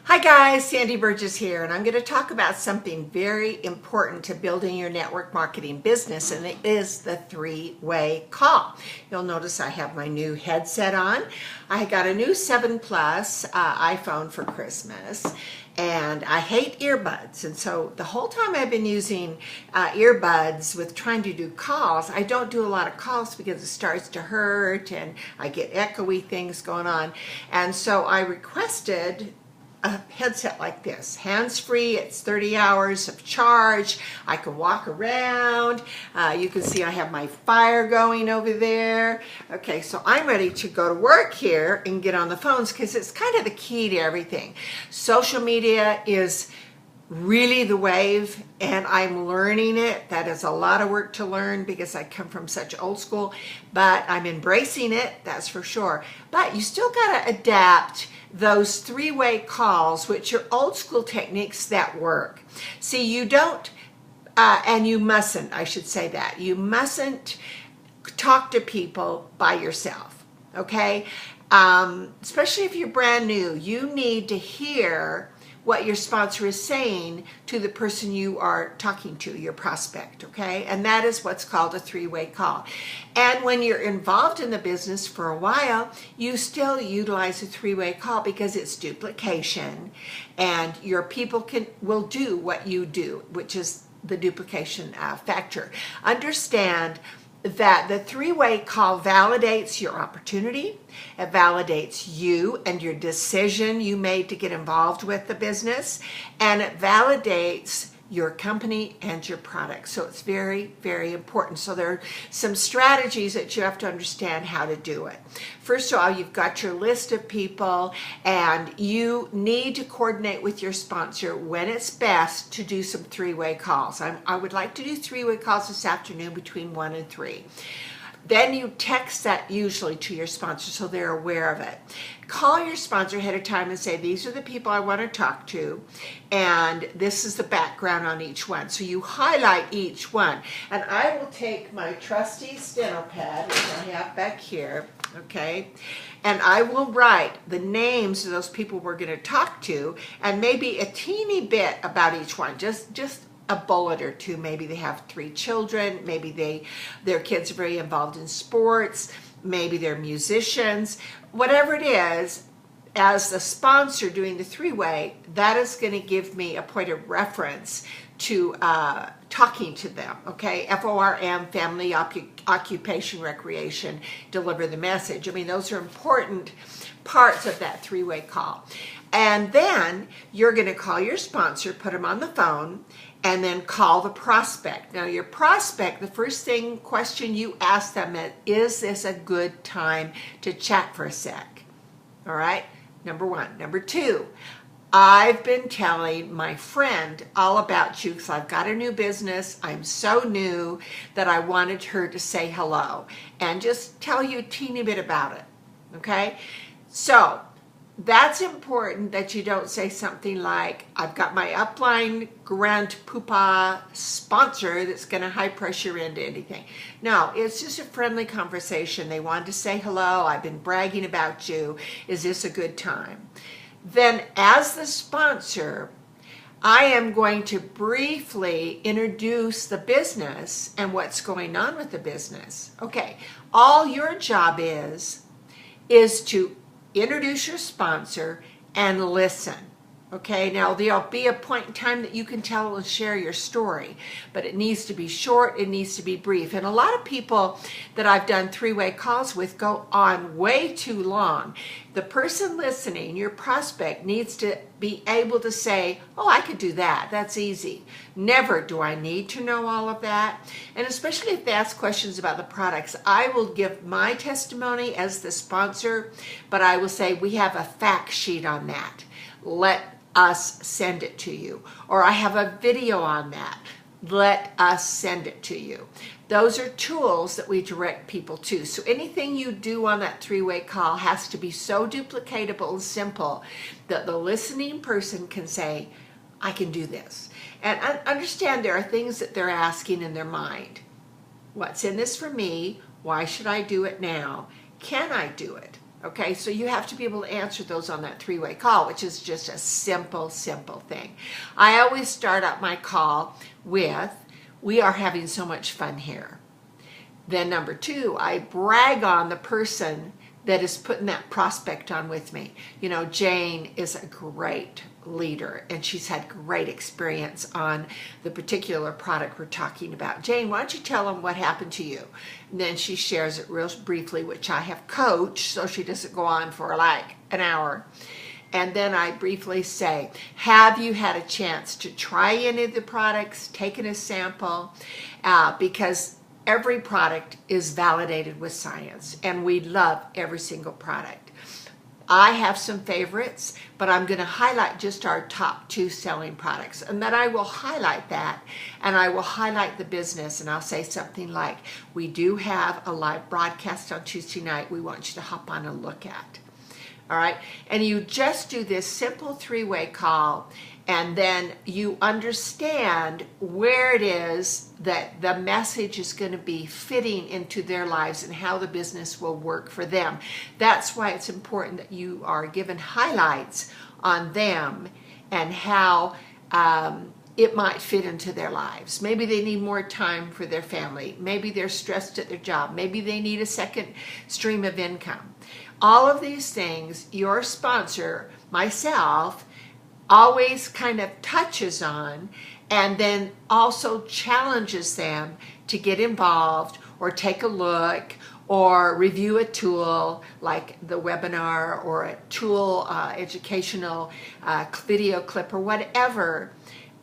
Hi guys, Sandi Burgess here, and I'm going to talk about something very important to building your network marketing business, and it is the three-way call. You'll notice I have my new headset on. I got a new 7 Plus iPhone for Christmas, and I hate earbuds, and so the whole time I've been using earbuds with trying to do calls, I don't do a lot of calls because it starts to hurt and I get echoey things going on, and so I requested a headset like this, hands-free. It's 30 hours of charge. I can walk around. You can see I have my fire going over there. Okay, so I'm ready to go to work here and get on the phones because it's kind of the key to everything. Social media is really the wave, and I'm learning it. That is a lot of work to learn because I come from such old school, but I'm embracing it, that's for sure. But you still got to adapt those three-way calls, which are old school techniques that work. See, you don't, and you mustn't, I should say that, you mustn't talk to people by yourself, okay? Especially if you're brand new, you need to hear what your sponsor is saying to the person you are talking to, your prospect, okay? And that is what's called a three-way call. And when you're involved in the business for a while, you still utilize a three-way call because it's duplication, and your people will do what you do, which is the duplication factor. Understand that the three-way call validates your opportunity, it validates you and your decision you made to get involved with the business, and it validates your company and your product. So it's very, very important. So there are some strategies that you have to understand how to do it. First of all, you've got your list of people, and you need to coordinate with your sponsor when it's best to do some three-way calls. I would like to do three-way calls this afternoon between 1 and 3. Then you text that usually to your sponsor so they're aware of it. Call your sponsor ahead of time and say, these are the people I want to talk to, and this is the background on each one. So you highlight each one. And I will take my trusty steno pad, which I have back here, okay, and I will write the names of those people we're going to talk to and maybe a teeny bit about each one, just a bullet or two. Maybe they have 3 children, maybe their kids are very involved in sports, maybe they're musicians, whatever it is. As the sponsor doing the three-way, that is going to give me a point of reference to talking to them, okay? FORM, family, occupation, recreation, deliver the message. I mean, those are important parts of that three-way call. And then you're going to call your sponsor, put them on the phone, and then call the prospect. Now, your prospect, the first question you ask them is this a good time to chat for a sec? All right, number 1. Number 2, I've been telling my friend all about you because I've got a new business. I'm so new that I wanted her to say hello and just tell you a teeny bit about it, okay? So that's important that you don't say something like, I've got my upline grand poopah sponsor that's going to high pressure into anything. No, it's just a friendly conversation. They wanted to say hello. I've been bragging about you. Is this a good time? Then as the sponsor, I am going to briefly introduce the business and what's going on with the business. Okay, all your job is to introduce your sponsor and listen. Okay, now there'll be a point in time that you can tell and share your story, but it needs to be short, it needs to be brief. And a lot of people that I've done three-way calls with go on way too long. The person listening, your prospect, needs to be able to say, oh, I could do that, that's easy. Never do I need to know all of that. And especially if they ask questions about the products, I will give my testimony as the sponsor, but I will say, we have a fact sheet on that. Let us send it to you. Or I have a video on that. Let us send it to you. Those are tools that we direct people to. So anything you do on that three-way call has to be so duplicatable and simple that the listening person can say, I can do this. And understand there are things that they're asking in their mind. What's in this for me? Why should I do it now? Can I do it? Okay, so you have to be able to answer those on that three-way call, which is just a simple thing. I always start out my call with, we are having so much fun here. Then number two, I brag on the person that is putting that prospect on with me. You know, Jane is a great leader and she's had great experience on the particular product we're talking about. Jane, why don't you tell them what happened to you? And then she shares it real briefly, which I have coached so she doesn't go on for like an hour. And then I briefly say, have you had a chance to try any of the products, taken a sample? Because every product is validated with science, and we love every single product. I have some favorites, but I'm going to highlight just our top 2 selling products, and then I will highlight that, and I will highlight the business, and I'll say something like, we do have a live broadcast on Tuesday night we want you to hop on and look at. All right, and you just do this simple 3-way call, and then you understand where it is that the message is going to be fitting into their lives and how the business will work for them. That's why it's important that you are given highlights on them and how it might fit into their lives. Maybe they need more time for their family. Maybe they're stressed at their job. Maybe they need a second stream of income. All of these things, your sponsor, myself, always kind of touches on, and then also challenges them to get involved or take a look or review a tool like the webinar or a tool, educational video clip or whatever.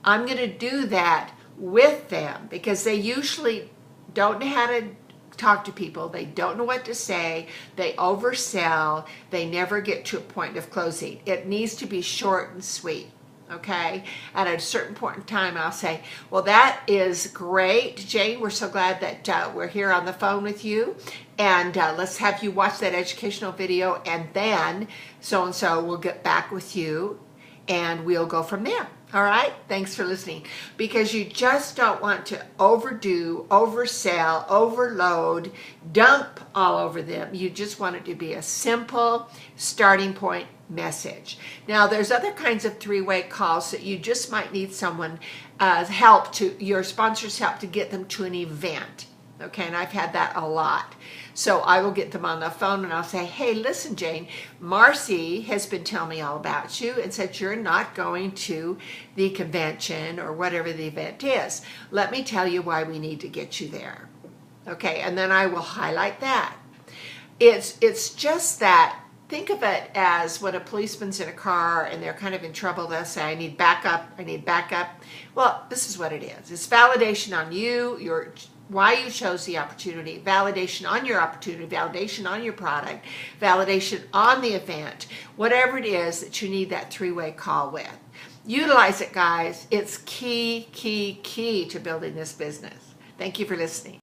I'm going to do that with them because they usually don't know how to talk to people. They don't know what to say. They oversell. They never get to a point of closing. It needs to be short and sweet. Okay, at a certain point in time, I'll say, well, that is great, Jane. We're so glad that we're here on the phone with you. And let's have you watch that educational video. And then so-and-so will get back with you and we'll go from there. All right, thanks for listening. Because you just don't want to overdo, oversell, overload, dump all over them. You just want it to be a simple starting point message. Now, there's other kinds of 3-way calls that you just might need someone your sponsor's help to get them to an event. Okay, and I've had that a lot. So I will get them on the phone and I'll say, hey, listen, Jane, Marcy has been telling me all about you and said you're not going to the convention or whatever the event is. Let me tell you why we need to get you there. Okay, and then I will highlight that. It's just that, think of it as when a policeman's in a car and they're kind of in trouble, they'll say, I need backup, I need backup. Well, this is what it is. It's validation on you, why you chose the opportunity, validation on your opportunity, validation on your product, validation on the event, whatever it is that you need that 3-way call with. Utilize it, guys. It's key to building this business. Thank you for listening.